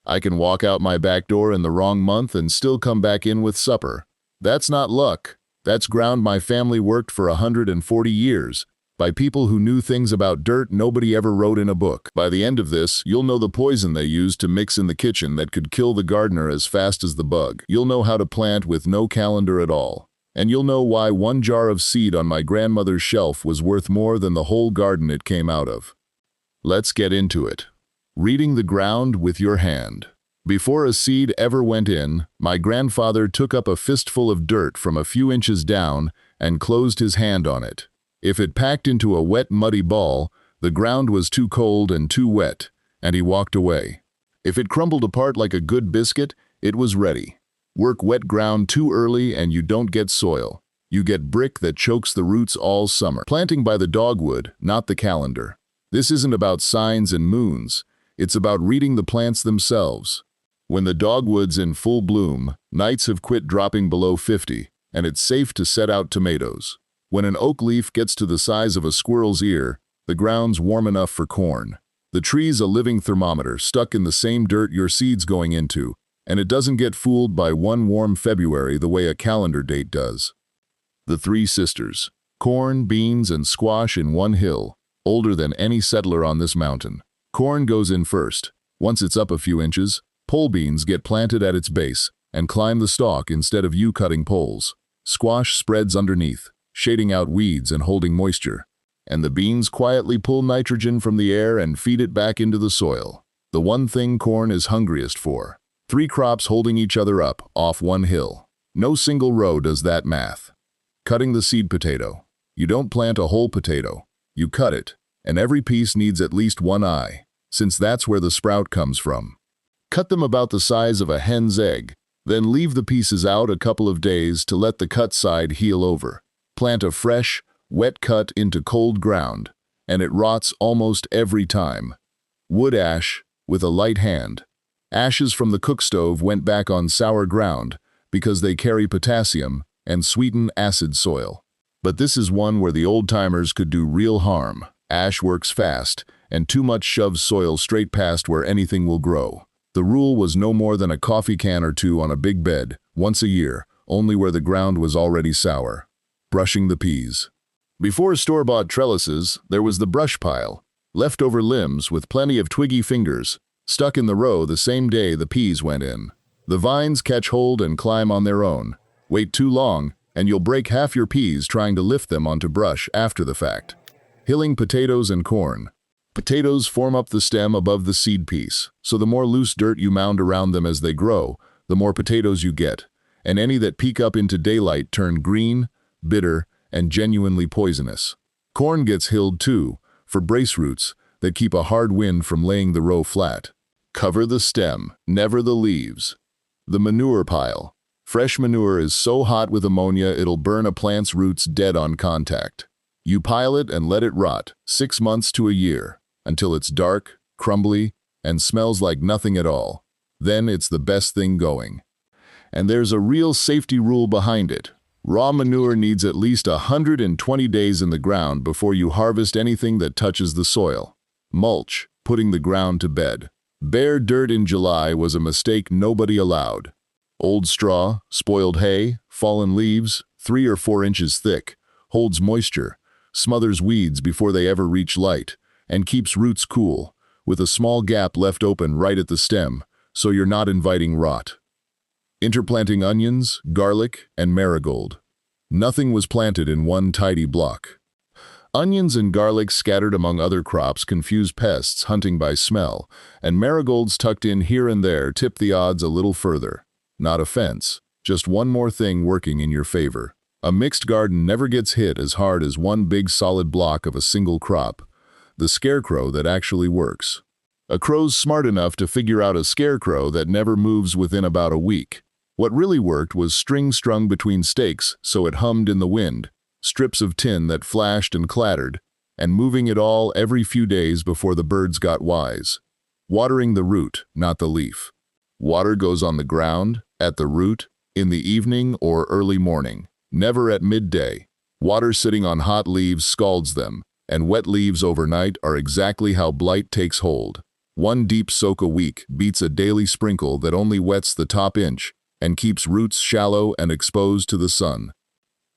I can walk out my back door in the wrong month and still come back in with supper. That's not luck. That's ground my family worked for 140 years, by people who knew things about dirt nobody ever wrote in a book. By the end of this, you'll know the poison they used to mix in the kitchen that could kill the gardener as fast as the bug. You'll know how to plant with no calendar at all. And you'll know why one jar of seed on my grandmother's shelf was worth more than the whole garden it came out of. Let's get into it. Reading the ground with your hand. Before a seed ever went in, my grandfather took up a fistful of dirt from a few inches down and closed his hand on it. If it packed into a wet, muddy ball, the ground was too cold and too wet, and he walked away. If it crumbled apart like a good biscuit, it was ready. Work wet ground too early and you don't get soil. You get brick that chokes the roots all summer. Planting by the dogwood, not the calendar. This isn't about signs and moons. It's about reading the plants themselves. When the dogwood's in full bloom, nights have quit dropping below 50, and it's safe to set out tomatoes. When an oak leaf gets to the size of a squirrel's ear, the ground's warm enough for corn. The tree's a living thermometer stuck in the same dirt your seed's going into, and it doesn't get fooled by one warm February the way a calendar date does. The three sisters. Corn, beans, and squash in one hill, older than any settler on this mountain. Corn goes in first. Once it's up a few inches, pole beans get planted at its base and climb the stalk instead of you cutting poles. Squash spreads underneath, shading out weeds and holding moisture. And the beans quietly pull nitrogen from the air and feed it back into the soil. The one thing corn is hungriest for. 3 crops holding each other up off one hill. No single row does that math. Cutting the seed potato. You don't plant a whole potato. You cut it, and every piece needs at least one eye, since that's where the sprout comes from. Cut them about the size of a hen's egg, then leave the pieces out a couple of days to let the cut side heal over. Plant a fresh, wet cut into cold ground, and it rots almost every time. Wood ash, with a light hand. Ashes from the cook stove went back on sour ground because they carry potassium and sweeten acid soil. But this is one where the old-timers could do real harm. Ash works fast, and too much shoves soil straight past where anything will grow. The rule was no more than a coffee can or two on a big bed, once a year, only where the ground was already sour. Brushing the peas. Before store-bought trellises, there was the brush pile, leftover limbs with plenty of twiggy fingers, stuck in the row the same day the peas went in. The vines catch hold and climb on their own. Wait too long, and you'll break half your peas trying to lift them onto brush after the fact. Hilling potatoes and corn. Potatoes form up the stem above the seed piece, so the more loose dirt you mound around them as they grow, the more potatoes you get, and any that peek up into daylight turn green, bitter, and genuinely poisonous. Corn gets hilled too, for brace roots that keep a hard wind from laying the row flat. Cover the stem, never the leaves. The manure pile. Fresh manure is so hot with ammonia it'll burn a plant's roots dead on contact. You pile it and let it rot, 6 months to a year, until it's dark, crumbly, and smells like nothing at all. Then it's the best thing going. And there's a real safety rule behind it. Raw manure needs at least 120 days in the ground before you harvest anything that touches the soil. Mulch, putting the ground to bed. Bare dirt in July was a mistake nobody allowed. Old straw, spoiled hay, fallen leaves, 3 or 4 inches thick, holds moisture, smothers weeds before they ever reach light, and keeps roots cool, with a small gap left open right at the stem, so you're not inviting rot. Interplanting onions, garlic, and marigold. Nothing was planted in one tidy block. Onions and garlic scattered among other crops confuse pests hunting by smell, and marigolds tucked in here and there tip the odds a little further. Not a fence, just one more thing working in your favor. A mixed garden never gets hit as hard as one big solid block of a single crop. The scarecrow that actually works. A crow's smart enough to figure out a scarecrow that never moves within about a week. What really worked was string strung between stakes so it hummed in the wind, strips of tin that flashed and clattered, and moving it all every few days before the birds got wise. Watering the root, not the leaf. Water goes on the ground, at the root, in the evening or early morning, never at midday. Water sitting on hot leaves scalds them, and wet leaves overnight are exactly how blight takes hold. One deep soak a week beats a daily sprinkle that only wets the top inch and keeps roots shallow and exposed to the sun.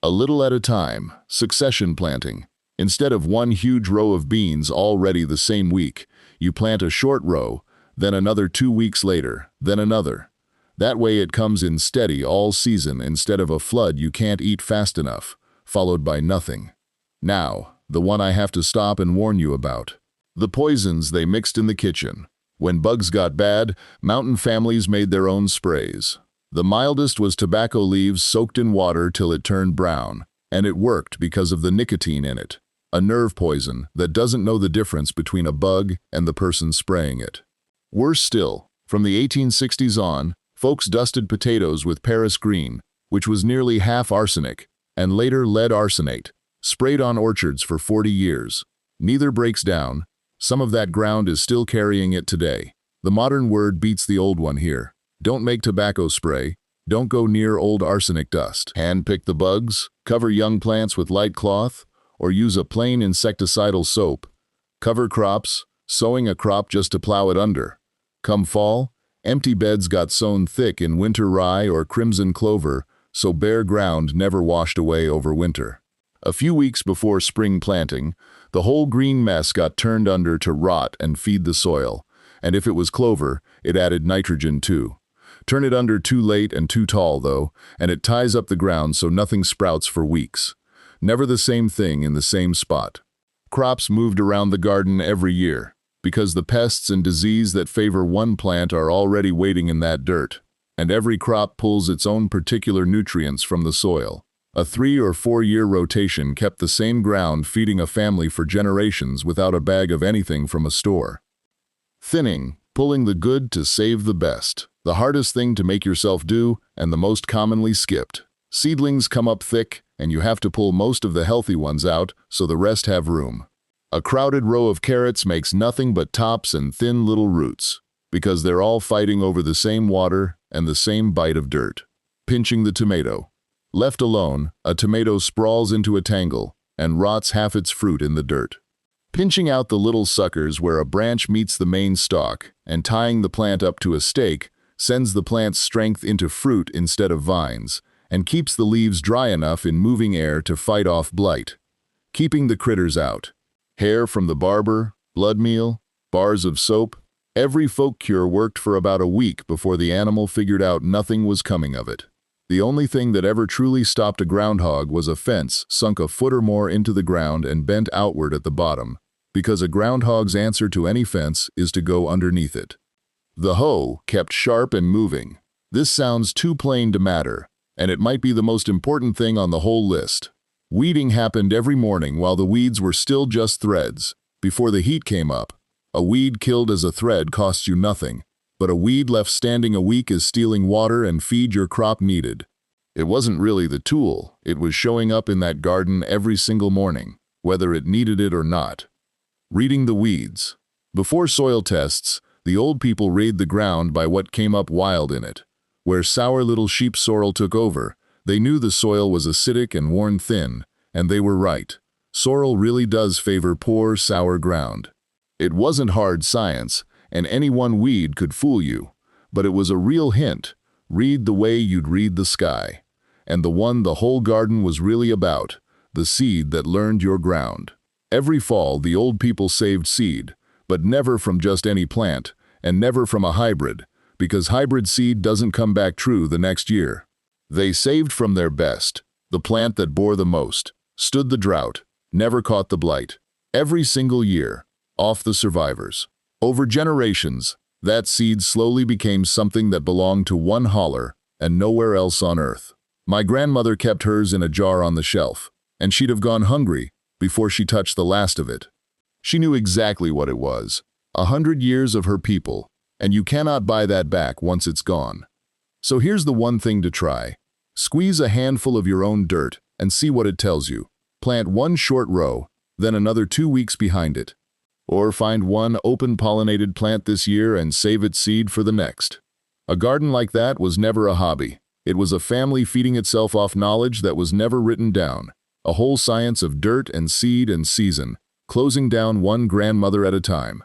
A little at a time, succession planting. Instead of one huge row of beans all ready the same week, you plant a short row, then another 2 weeks later, then another. That way it comes in steady all season instead of a flood you can't eat fast enough, followed by nothing. Now, the one I have to stop and warn you about. The poisons they mixed in the kitchen. When bugs got bad, mountain families made their own sprays. The mildest was tobacco leaves soaked in water till it turned brown, and it worked because of the nicotine in it. A nerve poison that doesn't know the difference between a bug and the person spraying it. Worse still, from the 1860s on, folks dusted potatoes with Paris green, which was nearly half arsenic, and later lead arsenate, sprayed on orchards for 40 years. Neither breaks down. Some of that ground is still carrying it today. The modern word beats the old one here. Don't make tobacco spray. Don't go near old arsenic dust. Hand-pick the bugs, cover young plants with light cloth, or use a plain insecticidal soap. Cover crops, sowing a crop just to plow it under. Come fall, empty beds got sown thick in winter rye or crimson clover, so bare ground never washed away over winter. A few weeks before spring planting, the whole green mess got turned under to rot and feed the soil, and if it was clover, it added nitrogen too. Turn it under too late and too tall, though, and it ties up the ground so nothing sprouts for weeks. Never the same thing in the same spot. Crops moved around the garden every year, because the pests and disease that favor one plant are already waiting in that dirt, and every crop pulls its own particular nutrients from the soil. A 3 or 4 year rotation kept the same ground feeding a family for generations without a bag of anything from a store. Thinning, pulling the good to save the best. The hardest thing to make yourself do, and the most commonly skipped. Seedlings come up thick, and you have to pull most of the healthy ones out so the rest have room. A crowded row of carrots makes nothing but tops and thin little roots, because they're all fighting over the same water and the same bite of dirt. Pinching the tomato. Left alone, a tomato sprawls into a tangle and rots half its fruit in the dirt. Pinching out the little suckers where a branch meets the main stalk and tying the plant up to a stake sends the plant's strength into fruit instead of vines and keeps the leaves dry enough in moving air to fight off blight. Keeping the critters out. Hair from the barber, blood meal, bars of soap. Every folk cure worked for about a week before the animal figured out nothing was coming of it. The only thing that ever truly stopped a groundhog was a fence sunk a foot or more into the ground and bent outward at the bottom, because a groundhog's answer to any fence is to go underneath it. The hoe kept sharp and moving. This sounds too plain to matter, and it might be the most important thing on the whole list. Weeding happened every morning while the weeds were still just threads, before the heat came up. A weed killed as a thread costs you nothing, but a weed left standing a week is stealing water and feed your crop needed. It wasn't really the tool, it was showing up in that garden every single morning, whether it needed it or not. Reading the weeds. Before soil tests, the old people read the ground by what came up wild in it. Where sour little sheep sorrel took over, they knew the soil was acidic and worn thin, and they were right. Sorrel really does favor poor, sour ground. It wasn't hard science, and any one weed could fool you, but it was a real hint. Read the way you'd read the sky. And the one the whole garden was really about, the seed that learned your ground. Every fall, the old people saved seed, but never from just any plant, and never from a hybrid, because hybrid seed doesn't come back true the next year. They saved from their best, the plant that bore the most, stood the drought, never caught the blight. Every single year, off the survivors. Over generations, that seed slowly became something that belonged to one holler and nowhere else on earth. My grandmother kept hers in a jar on the shelf, and she'd have gone hungry before she touched the last of it. She knew exactly what it was, 100 years of her people, and you cannot buy that back once it's gone. So here's the one thing to try. Squeeze a handful of your own dirt and see what it tells you. Plant one short row, then another 2 weeks behind it. Or find one open-pollinated plant this year and save its seed for the next. A garden like that was never a hobby. It was a family feeding itself off knowledge that was never written down. A whole science of dirt and seed and season, closing down one grandmother at a time.